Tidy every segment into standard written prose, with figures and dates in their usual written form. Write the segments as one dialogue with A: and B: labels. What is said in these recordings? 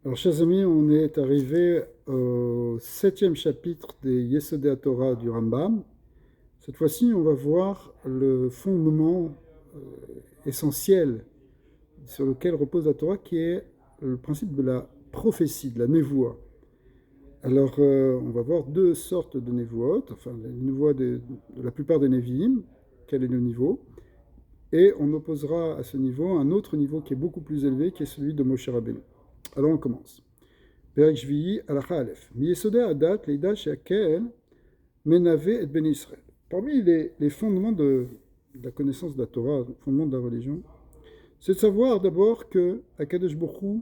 A: Alors, chers amis, on est arrivé au septième chapitre des Yesodei Torah du Rambam. Cette fois-ci, on va voir le fondement euh, essentiel sur lequel repose la Torah, qui est le principe de la prophétie, de la névoie. Alors, on va voir deux sortes de névoot, enfin, les névoies de la plupart des Nevi'im, quel est le niveau, et on opposera à ce niveau un autre niveau qui est beaucoup plus élevé, qui est celui de Moshe Rabbeinu. Alors, on commence. פרק שביעי, הלכה א', מיסודי הדת לידע שהקהל מנבא את בני ישראל. Parmi les fondements de la connaissance de la Torah, les fondements de la religion, c'est de savoir d'abord que Akadosh Baruch Hu,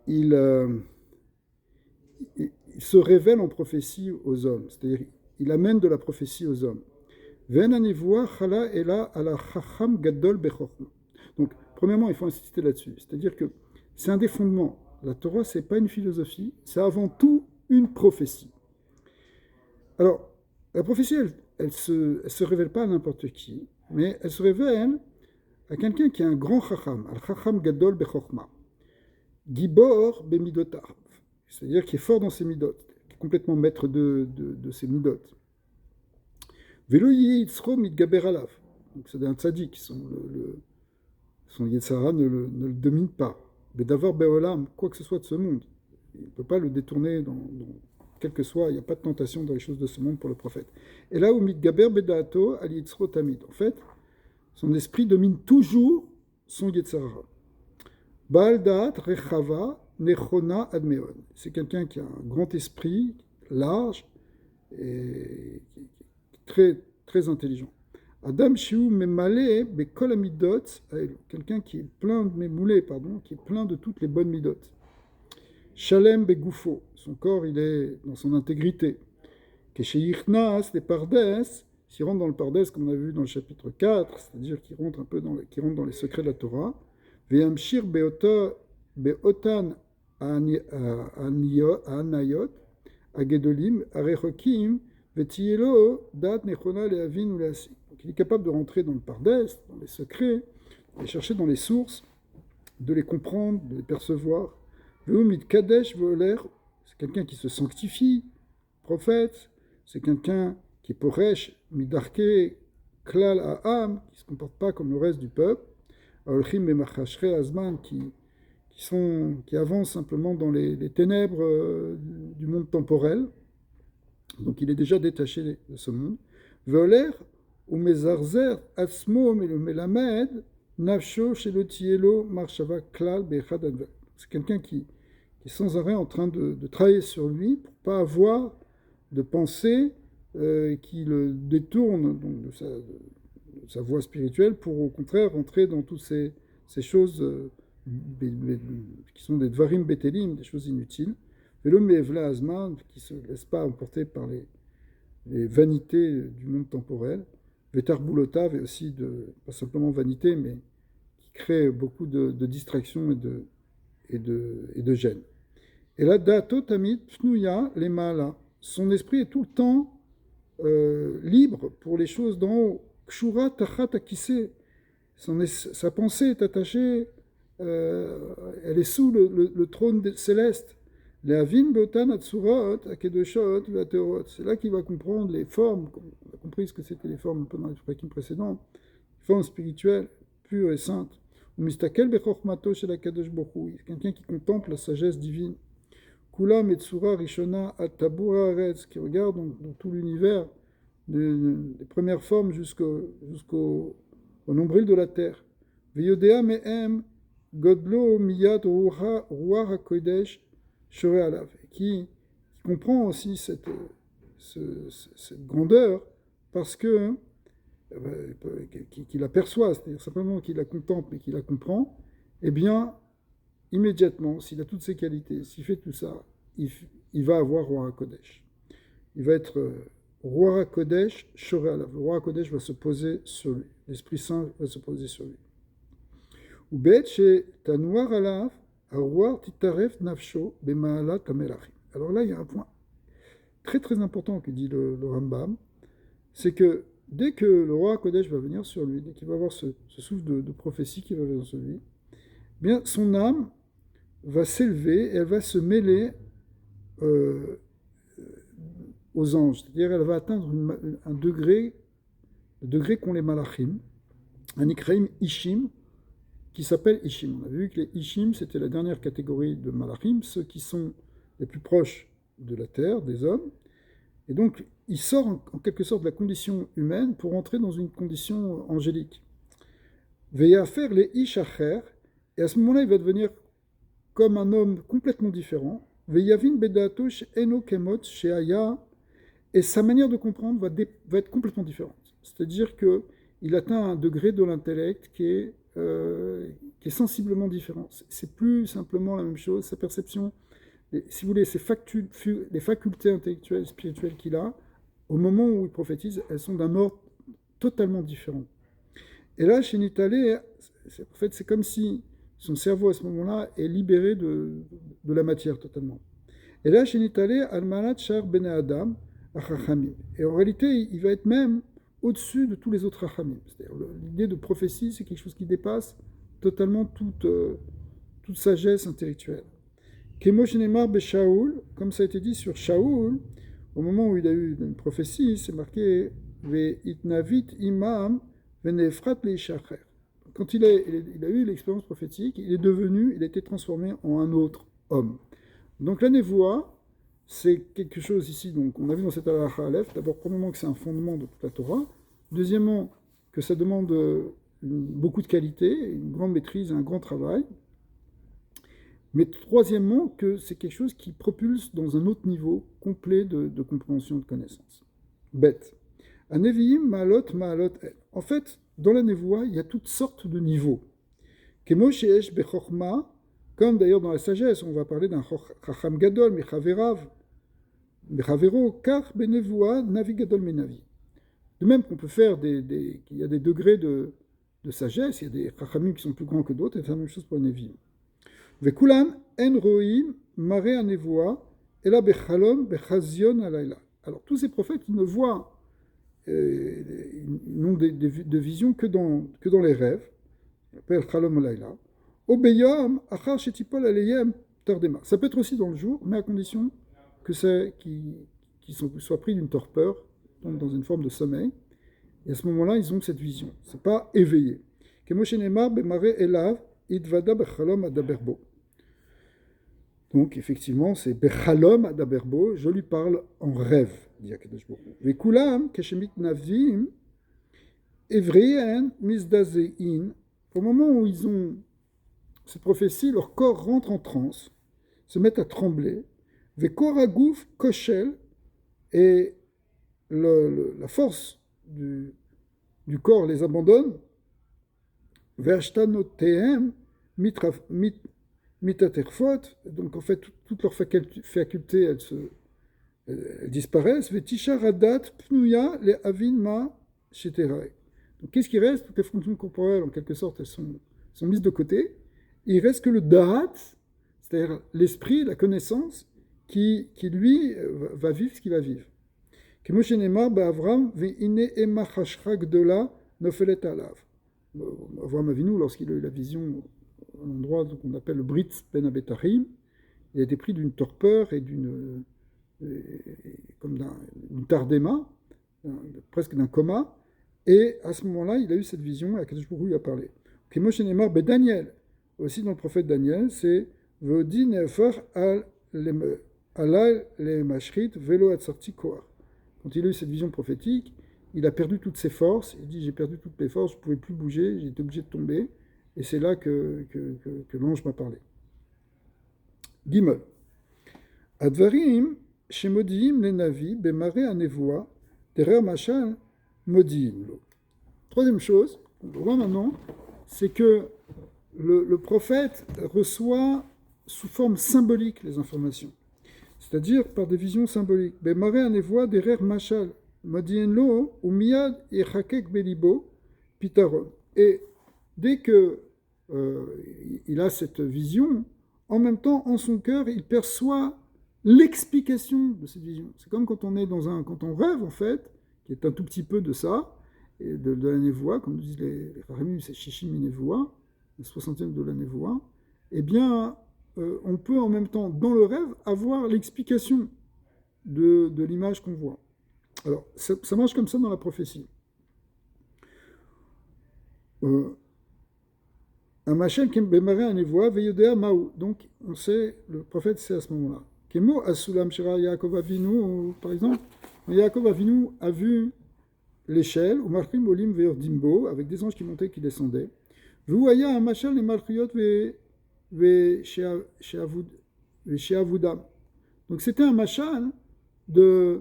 A: il, il se révèle en prophétie aux hommes, c'est-à-dire il amène de la prophétie aux hommes. Ve'en hanivoua chala ela ala chacham gadol bechokma. Donc, premièrement, il faut insister là-dessus, c'est-à-dire que c'est un des fondements. La Torah, c'est pas une philosophie, c'est avant tout une prophétie. Alors, la prophétie, elle se révèle pas à n'importe qui, mais elle se révèle à quelqu'un qui est un grand chacham, al chacham gadol bechokma, gibor bemidotav, c'est-à-dire qui est fort dans ses midot, qui est complètement maître de ses midot. Velo yitzro mitgaber alav, donc c'est un tzaddik, son yetzara ne le domine pas. Mais d'avoir beolam, quoi que ce soit de ce monde, il ne peut pas le détourner quel que soit, il n'y a pas de tentation dans les choses de ce monde pour le prophète. Et là où mitgaber bedato al yitzro tamid, en fait, son esprit domine toujours son yetzara. Baal da'at rechava nechona admeon. C'est quelqu'un qui a un grand esprit, large et très, très intelligent. Adam Shiu Memale Bekol Amidot, quelqu'un qui est plein de Memoulé, pardon, qui est plein de toutes les bonnes midot. Shalem Begoufo, son corps il est dans son intégrité. Kesheyichnas les Pardes, s'il rentre dans le Pardes, comme on a vu dans le chapitre 4, c'est-à-dire qu'il rentre un peu qui rentre dans les secrets de la Torah. Ve'amshir Beotan Anayot, Agedolim, Arechokim, Vetielo, Dat Nechona Leavin ou Leasi. Donc il est capable de rentrer dans le Pardes, dans les secrets, et chercher dans les sources, de les comprendre, de les percevoir. Veumid Kadesh Voler, c'est quelqu'un qui se sanctifie, prophète, c'est quelqu'un qui est Poresh, Midarke, Klal Aham, qui ne se comporte pas comme le reste du peuple. Aolchim et Machashre Azman, qui avancent simplement dans les ténèbres du monde temporel. Donc il est déjà détaché de ce monde. Voler ou mezarzer atzmo melamed nafsho shelotielo marshava klal bechad adver. C'est quelqu'un qui est sans arrêt en train de travailler sur lui pour ne pas avoir de pensée qui le détourne donc, de sa voie spirituelle pour au contraire rentrer dans toutes ces choses qui sont des dvarim betelim, des choses inutiles. Et l'homme Evla Azman, qui ne se laisse pas emporter par les vanités du monde temporel, Vetar Boulotav, et aussi pas simplement vanité, mais qui crée beaucoup de distractions et de gêne. Et là, Dato Tamid Pnouya Lemala, son esprit est tout le temps libre pour les choses d'en haut. Kshura Tachat Akise, sa pensée est attachée, elle est sous le trône céleste. Leavin Botan Atsurot, Akedoshot, Vateorot. C'est là qu'il va comprendre les formes, on a compris ce que c'était les formes un peu dans les prakim précédents, les formes spirituelles, pures et saintes. Mistakel Bechormato chez la Kadosh Bokhu, quelqu'un qui contemple la sagesse divine. Kula Metsura Rishona Atabura Retz, qui regarde dans tout l'univers, des premières formes jusqu'au nombril de la terre. Veyodea Mehem Godlo Miyad Ruach HaKodesh qui comprend aussi cette grandeur parce que qu'il aperçoit, c'est-à-dire simplement qu'il la contemple et qu'il la comprend, eh bien, immédiatement, s'il a toutes ces qualités, s'il fait tout ça, il va avoir Roi Kodesh. Il va être Roi Kodesh, Shoré Alav. Le Roi Kodesh va se poser sur lui. L'Esprit Saint va se poser sur lui. Ou bet chez Tanouar Alav, alors là, il y a un point très très important que dit le Rambam, c'est que dès que le roi Kodesh va venir sur lui, dès qu'il va avoir ce souffle de prophétie qui va venir sur lui, bien son âme va s'élever et elle va se mêler euh, aux anges. C'est-à-dire elle va atteindre un degré, le degré qu'ont les malachim, un ikraim ishim, qui s'appelle ishim. On a vu que les ishim, c'était la dernière catégorie de malachim, ceux qui sont les plus proches de la terre, des hommes. Et donc, il sort en quelque sorte de la condition humaine pour entrer dans une condition angélique. Veilla faire les ishacher, et à ce moment-là, il va devenir comme un homme complètement différent. Veillavin bedatosh eno kemot sheaya, et sa manière de comprendre va être complètement différente. C'est-à-dire qu'il atteint un degré de l'intellect qui est sensiblement différent. C'est plus simplement la même chose, sa perception, si vous voulez, les facultés intellectuelles et spirituelles qu'il a, au moment où il prophétise, elles sont d'un ordre totalement différent. Et là, chez Nitale, en fait, c'est comme si son cerveau, à ce moment-là, est libéré de la matière totalement. Et là, chez Nitale, Almanat Shar Bene Adam, Achachamim. Et en réalité, il va être même au-dessus de tous les autres Achachamim. C'est-à-dire, l'idée de prophétie, c'est quelque chose qui dépasse totalement toute sagesse intellectuelle. Kemo Shenemar Beshaoul, comme ça a été dit sur Shaoul, au moment où il a eu une prophétie, c'est marqué Ve'itnavit imam venefrat leishacher. Quand il a eu l'expérience prophétique, il a été transformé en un autre homme. Donc la névoie, c'est quelque chose ici, donc on a vu dans cette halakha aleph, d'abord premièrement que c'est un fondement de toute la Torah, deuxièmement que ça demande beaucoup de qualité, une grande maîtrise, un grand travail, mais troisièmement que c'est quelque chose qui propulse dans un autre niveau complet de compréhension, de connaissance. Bête. Un Nevi'im, Ma'alot, Ma'alot, El. En fait, dans la névoie, il y a toutes sortes de niveaux. Kemo she'esh bechorma, comme d'ailleurs dans la sagesse, on va parler d'un chacham gadol, mechaverav, mechavero, kar benevoa, navi gadol menavi. De même qu'on peut faire qu'il y a des degrés de sagesse, il y a des chachamim qui sont plus grands que d'autres, et c'est la même chose pour les Nevi'im. Vekulan en roim mare anevoa, ela bechalom bechazion alayla. Alors tous ces prophètes, ils ne voient ils n'ont de vision que dans les rêves, on appelle Chalom Alayla. Obeyam, Achar Shetipol Aleyem Tardema. Ça peut être aussi dans le jour, mais à condition qu'ils soient pris d'une torpeur, donc dans une forme de sommeil. Et à ce moment-là, ils ont cette vision. Ce n'est pas éveillé. Kemoshenema Bemare Elav Idvada Bechalom Adaberbo. Donc, effectivement, c'est Bechalom Adaberbo, je lui parle en rêve, dit Akadosh Baruch Hu. Vekulam, Keshemit Navim, Evreyen, Mizdazein. Au moment où ils ont cette prophétie, leur corps rentre en transe, se met à trembler. Vekoragouf, Koshel, et la force du corps les abandonne. Vershtanotehem, Mitaterfot, donc en fait, toutes leurs facultés, elles disparaissent. Vetisha radat pnuya le avinma sheterai. Donc qu'est-ce qui reste? Toutes les fonctions corporelles, en quelque sorte, elles sont mises de côté. Il reste que le da'at, c'est-à-dire l'esprit, la connaissance, qui lui, va vivre ce qu'il va vivre. Kemoshenemar ba'avram ve'ine ema chashra gdola nofelet alav. Avram Avinu, lorsqu'il a eu la vision à un endroit qu'on appelle le Brit Ben Abetahim, il a été pris d'une torpeur et d'une tardéma, presque d'un coma, et à ce moment-là, il a eu cette vision et Akadosh Baruch Hu lui a parlé. Kemoshe Neymar ben Daniel, aussi dans le prophète Daniel, c'est Vodi Nefer alal le mashrit velo atzarti koar. Quand il a eu cette vision prophétique, il a perdu toutes ses forces, il dit j'ai perdu toutes mes forces, je ne pouvais plus bouger, j'ai été obligé de tomber, et c'est là que l'ange m'a parlé. Gimel. Advarim, chez Modiim les Navi, Bemare Anevoa, derrière Machal, Modiim. Troisième chose, on voit maintenant, c'est que le prophète reçoit sous forme symbolique les informations, c'est-à-dire par des visions symboliques. Bemare Anevoa, derrière Machal, Modiim lo, ou Miyad Echakek Belibo, Pitaron. Et dès que il a cette vision, en même temps, en son cœur, il perçoit l'explication de cette vision. C'est comme quand on rêve, en fait, qui est un tout petit peu de ça, et de la névoie, comme disent les Rahamim, c'est Shishim Névoa, le 60e de la névoie, eh bien, on peut en même temps, dans le rêve, avoir l'explication de l'image qu'on voit. Alors, ça marche comme ça dans la prophétie. Un machal qui bémaré un évoa, veillodéa maou. Donc, on sait, le prophète sait à ce moment-là. Kemo asulam shira Yaakov Avinu, par exemple, Yaakov Avinu a vu l'échelle, ou marchim olim ve'ordimbo, avec des anges qui montaient et qui descendaient. Vouaya un machal les malchuyot ve'sheavudam. Donc, c'était un machal des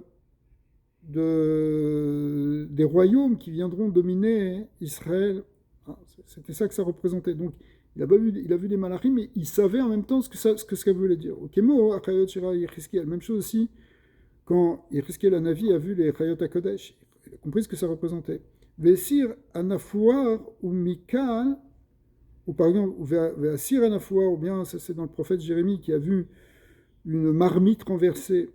A: royaumes qui viendront dominer Israël. C'était ça que ça représentait. Donc, il a vu des malachim, mais il savait en même temps ce que ça voulait dire. Même chose aussi, quand Yechiskiel Hanavi a vu les Chayot HaKodesh, il a compris ce que ça représentait. Vesir Anafuar ou Mikal, ou par exemple, Vesir Anafuar, ou bien c'est dans le prophète Jérémie qui a vu une marmite renversée,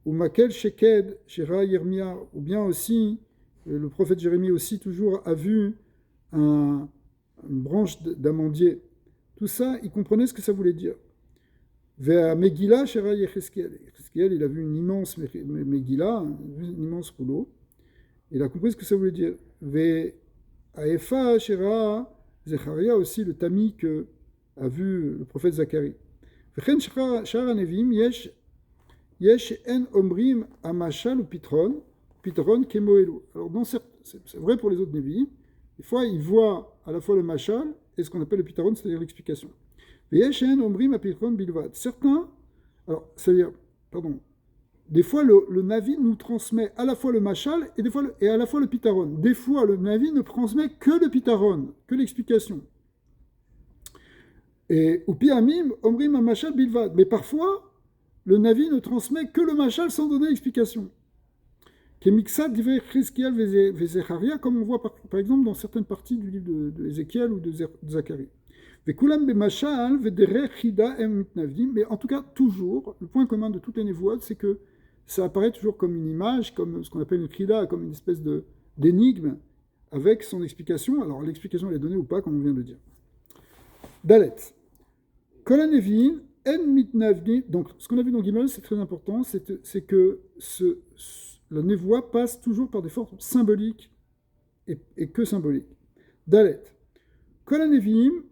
A: ou Makel Sheked, Shira Yirmia, ou bien aussi, le prophète Jérémie aussi toujours a vu une branche d'amandier. Tout ça, il comprenait ce que ça voulait dire. Vers Megillah, Shira Yechiskiel. Yechiskiel, il a vu une immense Megillah, un immense rouleau. Il a compris ce que ça voulait dire. Vers Aefa, Shira Zecharia aussi, le tamis que a vu le prophète Zacharie. Vechen Shara Nevim, Yesh en omrim amashal ou pitron kemoelu. Alors, c'est vrai pour les autres Nevi'im. Des fois, ils voient à la fois le machal et ce qu'on appelle le pitaron, c'est-à-dire l'explication. Certains, alors, c'est-à-dire, pardon, des fois, le Navi nous transmet à la fois le machal et à la fois le pitaron. Des fois, le Navi ne transmet que le pitaron, que l'explication. Et ou piamim, omrim amashal bilvad. Mais parfois, le Navi ne transmet que le machal sans donner l'explication. Comme on voit par exemple dans certaines parties du livre d'Ézéchiel ou de Zacharie. Mais en tout cas, toujours, le point commun de toutes les névoides, c'est que ça apparaît toujours comme une image, comme ce qu'on appelle une chida, comme une espèce d'énigme, avec son explication. Alors l'explication elle est donnée ou pas, comme on vient de dire. Dalet. Kolanevin, en mitnavni. Donc ce qu'on a vu dans Gimel, c'est très important, c'est que la névoie passe toujours par des formes symboliques et que symboliques. Dalet. Kolanevim,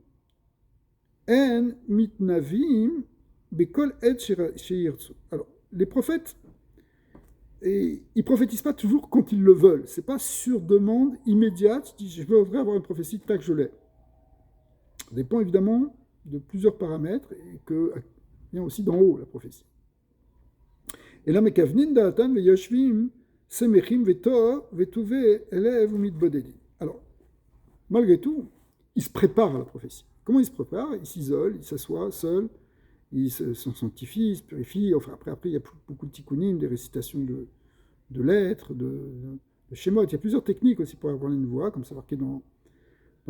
A: en mitnavim, bekol et sheirtsu. Alors, les prophètes, ils ne prophétisent pas toujours quand ils le veulent. Ce n'est pas sur demande immédiate. Je voudrais avoir une prophétie, tac, je l'ai. Ça dépend évidemment de plusieurs paramètres et que vient aussi d'en haut la prophétie. Et là, mekavnin da'atan ve'yoshvim semechim ve'tor ve'tuve elev u'mitbodedim. Alors, malgré tout, il se prépare à la prophétie. Comment il se prépare? Il s'isole, il s'assoit seul, il s'en sanctifie, il se purifie. Enfin, après, il y a beaucoup de tikkunim, des récitations de lettres, de schémotes. Il y a plusieurs techniques aussi pour avoir une voix, comme c'est marqué dans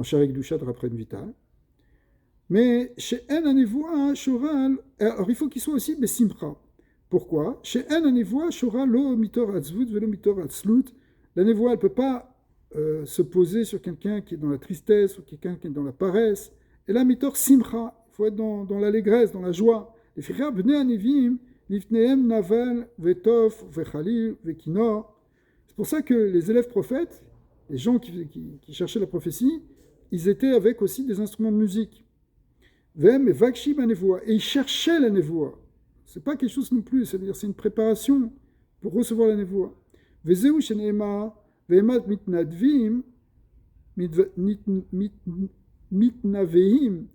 A: Sharek Dushat Rapren Vital. Mais chez En Anevoa, Shoral, alors il faut qu'il soit aussi Besimcha. Pourquoi? Chez En Anevoa, Shoral, lo mitor atzvut, velo mitor atzlut. La névoie, elle ne peut pas se poser sur quelqu'un qui est dans la tristesse ou quelqu'un qui est dans la paresse. Et là, mitor simcha, il faut être dans l'allégresse, dans la joie. Les frères bnei anevim, lifneem navel, vetov, vechalil, vekinor. C'est pour ça que les élèves prophètes, les gens qui cherchaient la prophétie, ils étaient avec aussi des instruments de musique. Vem et vakshim anevoa. Et ils cherchaient la névoie. C'est pas quelque chose non plus, c'est-à-dire c'est une préparation pour recevoir la névoie. Vezeu sheneema, ve'emat mitnadvim, mitnaveim.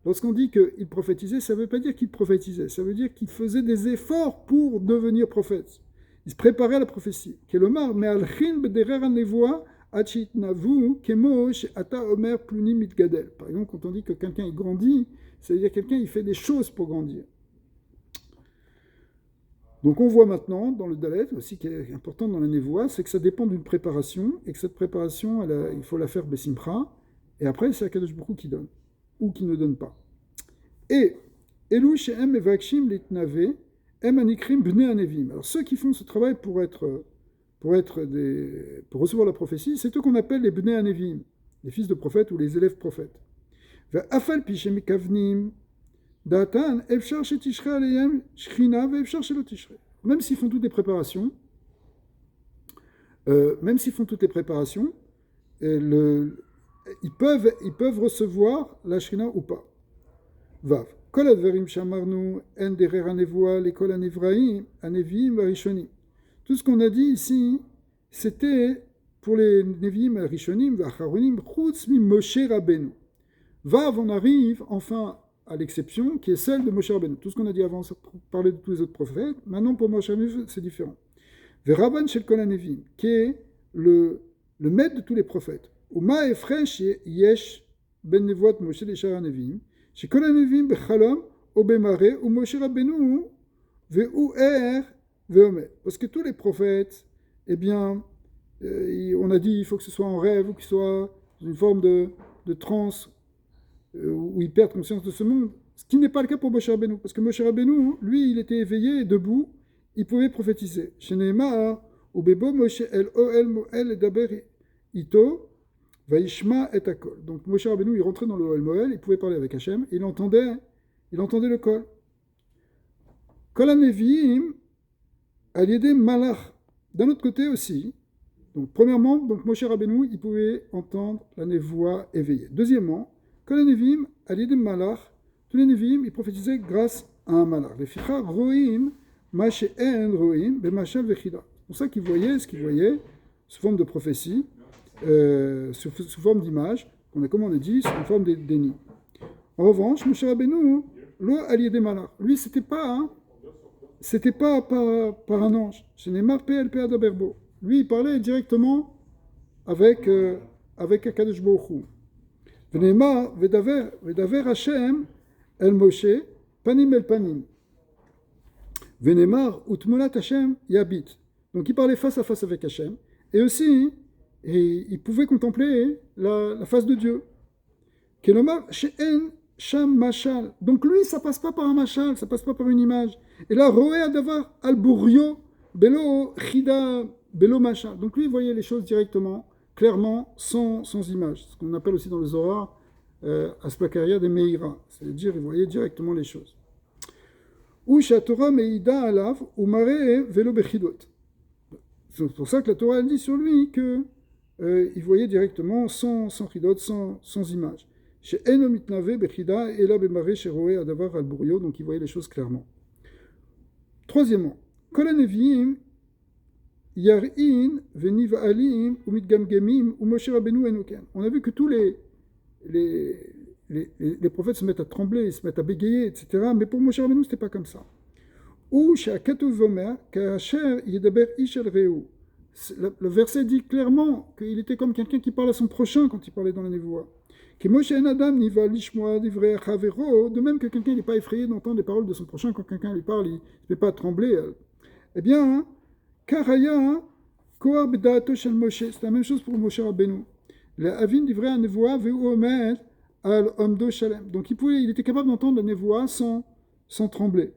A: Lorsqu'on dit qu'il prophétisait, ça ne veut pas dire qu'il prophétisait, ça veut dire qu'il faisait des efforts pour devenir prophète. Il se préparait à la prophétie. Kelomar, me'alchin bederer anevoa, achitnavu, kemosh, ata omer plunim mitgadel. Par exemple, quand on dit que quelqu'un grandit, c'est-à-dire quelqu'un il fait des choses pour grandir. Donc on voit maintenant dans le Dalet, aussi qui est important dans la névoie, c'est que ça dépend d'une préparation, et que cette préparation, il faut la faire Bessimcha, et après c'est Akadosh Baruch Hu qui donne, ou qui ne donne pas. Et Elu she'em evakshim litnave, em anikrim bnei anevim. Alors ceux qui font ce travail pour recevoir la prophétie, c'est eux qu'on appelle les bnei anevim, les fils de prophètes ou les élèves prophètes. Ve'afal pi shemikavnim, Datan, Efshar Shetishrei Aleyhem, Shrina, Efshar Shelo Tishrei. Même s'ils font toutes les préparations, ils peuvent recevoir la Shrina ou pas. Vav. Kol adverim shamarnu en derer hanevoa lekol hanevraim hanevim varishonim. Tout ce qu'on a dit ici, c'était pour les Nevi'im Rishonim, Vacharonim, Chutz mi Moshe Rabbeinu. Vav, on arrive enfin à l'exception qui est celle de Moshe Rabbeinu. Tout ce qu'on a dit avant, ça parlait de tous les autres prophètes. Maintenant, pour Moshe Rabbeinu, c'est différent. Veraban Shel Kol HaNevim, qui est le maître de tous les prophètes. Uma Efresh Yesh Ben Nevoat Moshe Leshar HaNevim, Shel Kol HaNevim Bechalom ou Bemare ou Moshe Rabbeinu Ve'u Er Ve'omer. Parce que tous les prophètes, eh bien, on a dit il faut que ce soit en rêve ou qu'il soit dans une forme de transe où ils perdent conscience de ce monde, ce qui n'est pas le cas pour Moshe Rabbeinu, parce que Moshe Rabbeinu, lui, il était éveillé et debout, il pouvait prophétiser. Chez Nehemar, ou Bebo Moshe El Oel Moel Daber Ito, Vaishma et Akol. Donc Moshe Rabbeinu, il rentrait dans le Oel Moel, il pouvait parler avec Hachem, il entendait le Kol. Kol HaNeviim, Al-Yedem Malach. D'un autre côté aussi, donc premièrement, donc Moshe Rabbeinu, il pouvait entendre la névoie éveillée. Deuxièmement, Kol HaNeviim, Al-Yedem Malach, tous les Nevi'im, ils prophétisaient grâce à un Malach. Les Ficha Roim, Ma She'en Roim, Bemashal Vechida. C'est pour ça qu'ils voyaient ce qu'ils voyaient, sous forme de prophétie, sous forme d'image, comme on a dit, sous forme d'éni. En revanche, Moshe Rabbeinu, Lo Al-Yedem Malach, lui, c'était pas par un ange. Ce n'est pas PLP Adaberbo. Lui, il parlait directement avec Akadosh Baruch Hu. V'neimar vedaver Hashem el Moshe panim el panim. V'neimar utmulat Hashem yabit. Donc il parlait face à face avec Hashem. Et aussi, il pouvait contempler la face de Dieu. Kelomar she'en sham mashal. Donc lui, ça passe pas par un mashal, ça passe pas par une image. Et là, roé adavar al burio belo chida belo mashal. Donc lui, il voyait les choses directement, clairement, sans image. Ce qu'on appelle aussi dans le Zohar Asplakaria des Meira. C'est-à-dire, il voyait directement les choses. Ou Torah meida alav ou mare velo bechidot. C'est pour ça que la Torah dit sur lui que il voyait directement sans chidot, sans image. Chez Enomitnave bechida ela bemare chez roé adavar al burio. Donc il voyait les choses clairement. Troisièmement, Kol HaNeviim Yar'in Veniva'alim ou Mitgamgemim ou Moshe Rabbeinu Enoken. On a vu que tous les prophètes se mettent à trembler, se mettent à bégayer, etc. Mais pour Moshe Rabbeinu, ce n'était pas comme ça. Ou She'akatuv Vomer Ka'asher Yedaber Ish El Reu. Le verset dit clairement qu'il était comme quelqu'un qui parle à son prochain quand il parlait dans la névoie. De même que quelqu'un n'est pas effrayé d'entendre les paroles de son prochain quand quelqu'un lui parle, il ne fait pas trembler. Eh bien, Karaya, Kohar Bedaato Shel Moshe, c'est la même chose pour Moshe Rabbeinu. La Avin d'Ivray à Nevoa, Veu Omer al Omdo Shalem. Donc il était capable d'entendre la Nevoa sans trembler.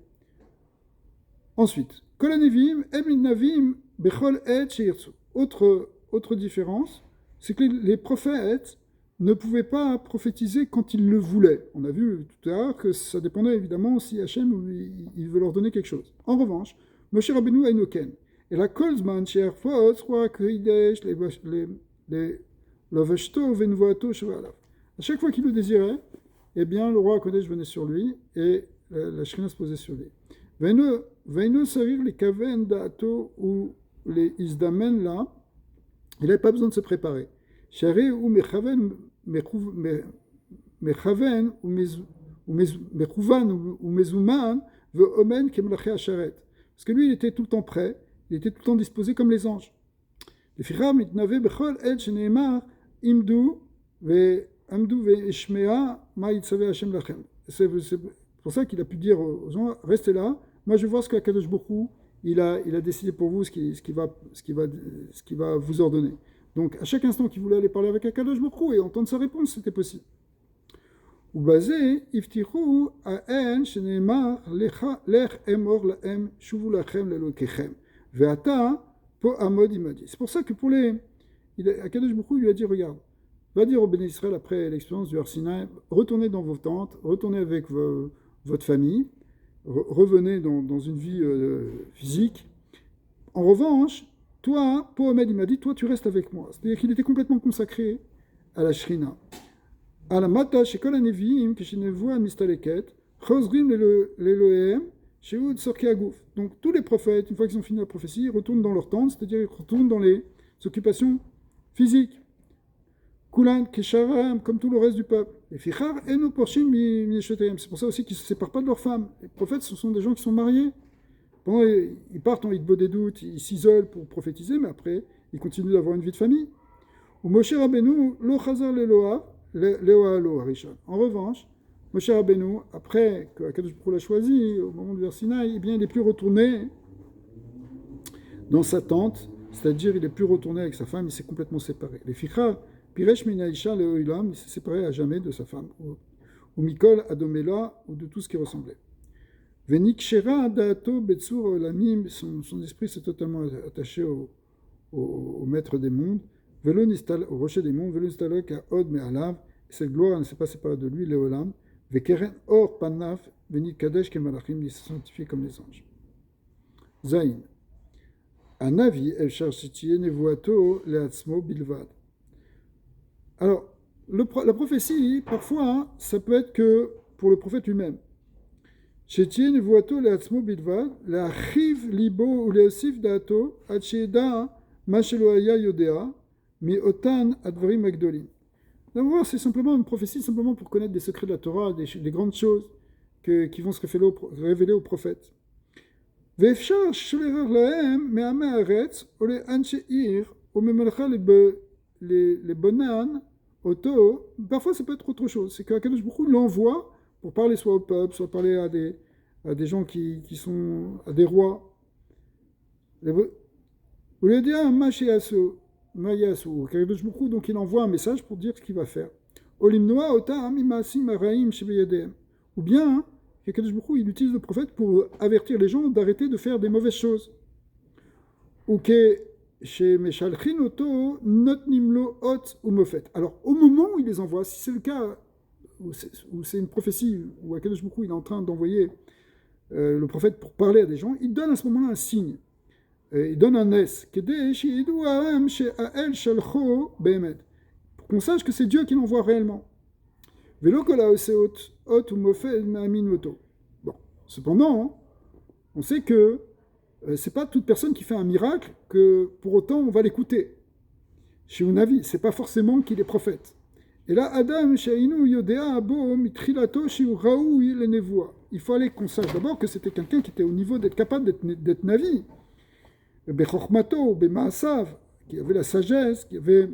A: Ensuite, Kol HaNevim, Em Navim, Bechol Et Sheirtzu. Autre différence, c'est que les prophètes ne pouvait pas prophétiser quand il le voulait. On a vu tout à l'heure que ça dépendait évidemment si Hachem il veut leur donner quelque chose. En revanche, Moshe Rabbeinu Einoken. Et la Kolzman, Sherfot, Roi Kridesh, les Loveshto, Venvoato, Shevalav. À chaque fois qu'il le désirait, eh bien, le roi Kodesh venait sur lui et la Shrina se posait sur lui. Veino Sarir, les Kaven, Dato ou les Isdamen là, il n'avait pas besoin de se préparer. Shari ou mechaven ou mechouvan ou mezuman veut omen kemlaché acharet. Parce que lui, il était tout le temps prêt, il était tout le temps disposé comme les anges. Le ficham itnave bechol el sheneemar imdu ve ishmea ma yitzave Hashem lachem. C'est pour ça qu'il a pu dire aux gens, restez là, moi je vais voir ce qu'Akadosh Baruch Hu il a décidé pour vous, ce qui va vous ordonner. Donc, à chaque instant qu'il voulait aller parler avec Akadosh Baruch Hu et entendre sa réponse, c'était possible. Ou basé, iftichu aen sheneemar lech emor laem shuvu lachem lelokechem ve'ata po amod imadi. C'est pour ça que pour Akadosh Baruch Hu lui a dit, regarde, va dire au Béné Israël après l'expérience du Har Sinaï, retournez dans vos tentes, retournez avec vos votre famille, revenez dans une vie physique. En revanche, toi, Pohamed, il m'a dit, toi, tu restes avec moi. C'est-à-dire qu'il était complètement consacré à la Shrina. À la Mata, chez Kol HaNevi'im, que chez Nevoa Mistaleket, Chosrim l'Elohem, chez Oud Sorki Agouf. Donc, tous les prophètes, une fois qu'ils ont fini la prophétie, ils retournent dans leur tente, c'est-à-dire ils retournent dans les occupations physiques. Kulan, Kesharam, comme tout le reste du peuple. Et Fichar, Eno Porshim, c'est pour ça aussi qu'ils ne se séparent pas de leurs femmes. Les prophètes, ce sont des gens qui sont mariés. Pendant, ils partent en hitbo des doutes, ils s'isolent pour prophétiser, mais après, ils continuent d'avoir une vie de famille. Ou Moshe Rabbeinu, lo chazar leoa Arishon. En revanche, Moshe Rabbeinu, après que Akadosh Baruch Hu l'a choisi, au moment du Har Sinaï, eh bien, il n'est plus retourné dans sa tente, c'est-à-dire il n'est plus retourné avec sa femme, il s'est complètement séparé. Les Fichar, Piresh Minaïcha Leoilam, il s'est séparé à jamais de sa femme. Ou Mikol Adomela, ou de tout ce qui ressemblait. Venikshera Daato Betsur Olamim, son esprit s'est totalement attaché au maître des mondes, au rocher des mondes, Velo Nistalok à Od Me'alav, cette gloire ne s'est pas séparée de lui, Leolam, Vekeren Or Panaf, Venik Kadesh Kemalachim, il s'est sanctifié comme les anges. Zain. Anavi Efshar Shetiye Nevuato Leatzmo Bilvad. Alors, la prophétie, parfois, ça peut être que pour le prophète lui-même. Shetiye Nevuato Leatzmo Bilvad, Leachiv Libo ou Leosif Dato, Acheda Masheloaya Yodea, Mi Otan Advarim Magdolim. D'abord, c'est simplement une prophétie, simplement pour connaître des secrets de la Torah, des grandes choses qui vont se révéler aux prophètes. Ve'efshar sholerer lahem me'amei haaretz ou le anshe ir ou memelcha les bonan auto. Parfois, ça peut être autre chose. C'est qu'Akadosh Baruch Hu l'envoie pour parler soit au peuple, soit parler à des gens qui sont à des rois. Ou le dire Mashiasu, Akadosh Baruch Hu, donc il envoie un message pour dire ce qu'il va faire. Olimnoa otam imasim araim shebeyadem. Ou bien Akadosh Baruch Hu, il utilise le prophète pour avertir les gens d'arrêter de faire des mauvaises choses. Ou que chez Meshalchin Oto Notnimlo Ot ou Mofet. Alors, au moment où il les envoie, si c'est le cas, où c'est une prophétie, où Akadosh Baruch Hu, il est en train d'envoyer le prophète pour parler à des gens, il donne à ce moment-là un signe. Il donne un S. Pour qu'on sache que c'est Dieu qui l'envoie réellement. Bon, cependant, on sait que c'est pas toute personne qui fait un miracle que pour autant on va l'écouter. Chez Unavi, c'est pas forcément qu'il est prophète. Et là, Adam, il fallait qu'on sache d'abord que c'était quelqu'un qui était au niveau d'être capable d'être Navi. Bechormato, Bemaasav, qui avait la sagesse, qui avait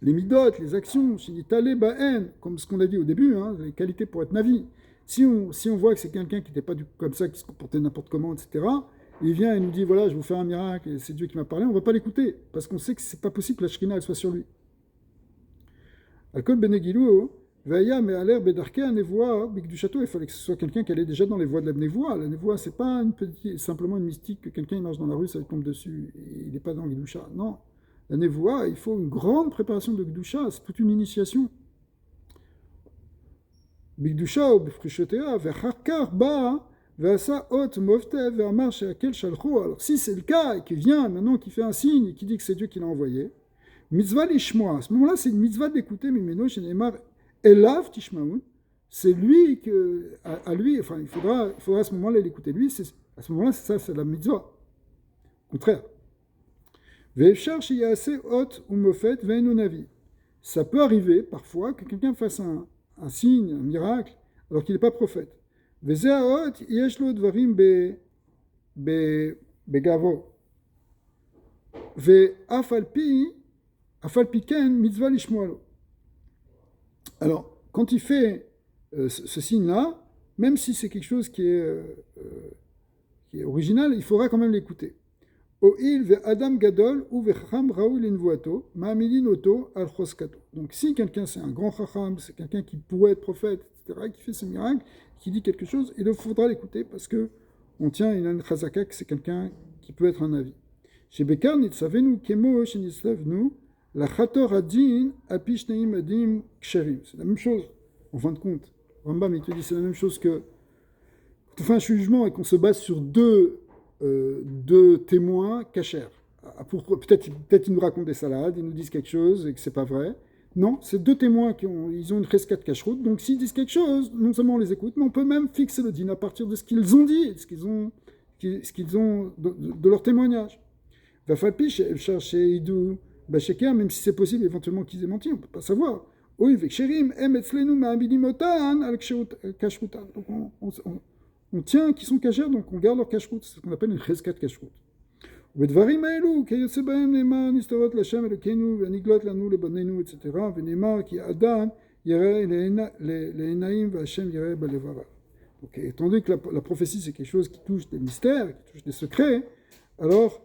A: les midot, les actions, Shinitale Ba'en, comme ce qu'on a dit au début, hein, les qualités pour être Navi. Si on voit que c'est quelqu'un qui n'était pas comme ça, qui se comportait n'importe comment, etc., il vient et nous dit, voilà, je vais vous faire un miracle, et c'est Dieu qui m'a parlé, on ne va pas l'écouter, parce qu'on sait que c'est pas possible que la Shrina elle soit sur lui. Alkol Benegilou, Veya mais à l'air Bedarkea Nevoa, Bigduchato, il fallait que ce soit quelqu'un qui allait déjà dans les voies de la Nevoa. La Nevoa, c'est pas simplement une mystique que quelqu'un il marche dans la rue, ça lui tombe dessus, et il n'est pas dans Gdusha. Non. La Nevoa, il faut une grande préparation de Gdusha, c'est toute une initiation. Bigdusha ou Bifrishotea, Verharkar Ba, Veasa Ot Mofte, Vermar Sheakel Shalcho. Alors si c'est le cas, et qu'il vient maintenant, qui fait un signe, et qui dit que c'est Dieu qui l'a envoyé, Mitzvah Lishmoa, à ce moment-là, c'est une mitzvah d'écouter, Mimeno, Shenemar, Elav Tishmaoun, c'est lui que, à lui, enfin, il faudra à ce moment-là l'écouter. Lui, à ce moment-là, c'est la mitzvah. Au contraire. Ve'efshar sheyase ot ou mofet ve'enu navi. Ça peut arriver, parfois, que quelqu'un fasse un signe, un miracle, alors qu'il n'est pas prophète. Ve'zea ot yesh lo dvarim begavo. Ve'afalpi ken mitzvah lishmoalo. Alors, quand il fait ce signe-là, même si c'est quelque chose qui est original, il faudra quand même l'écouter. O'il ve Adam Gadol ou ve Chacham Raoul Invuato, Ma'amilin Oto al Choskato. Donc, si quelqu'un c'est un grand Chacham, c'est quelqu'un qui pourrait être prophète, etc., qui fait ce miracle, qui dit quelque chose, il faudra l'écouter parce que on tient une Chazaka que c'est quelqu'un qui peut être un avis. Chez Bekar Nitzavenu Kemo Shenitzavenu. La Chator Adin Apishneim Adim Ksherim. C'est la même chose, en fin de compte. Rambam, il te dit c'est la même chose que on fait un jugement et qu'on se base sur deux témoins cachers. Peut-être ils nous racontent des salades, ils nous disent quelque chose et que c'est pas vrai. Non, c'est deux témoins ils ont une rescate cacheroute, donc s'ils disent quelque chose, non seulement on les écoute, mais on peut même fixer le din à partir de ce qu'ils ont dit, de de leur témoignage. Vafalpi, chercher Idou, Bacheker, même si c'est possible éventuellement qu'ils aient menti, on ne peut pas savoir. Oui, Veksherim, Emetzlenu, Ma'abilimotan, al Kashrutan. Donc on tient qu'ils sont cachers, donc on garde leur cacheroute, c'est ce qu'on appelle une rescate cacheroute. ובדברים האלו, כי יוצא בהם נאמר נסתרות להשם אלוקינו ונגלות לנו לבנינו, etc. ונאמר כי האדם יראה לעיניים והשם יראה בלבביו. Donc, étant donné que la prophétie c'est quelque chose qui touche des mystères, qui touche des secrets, alors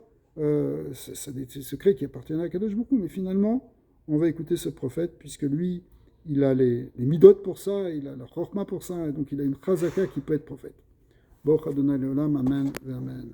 A: c'est des secrets qui appartiennent à Kadosh beaucoup, mais finalement on va écouter ce prophète puisque lui il a les midot pour ça, il a la chorma pour ça, et donc il a une chazaka qui peut être prophète. Baruch Adonai Leolam, Amen, Amen.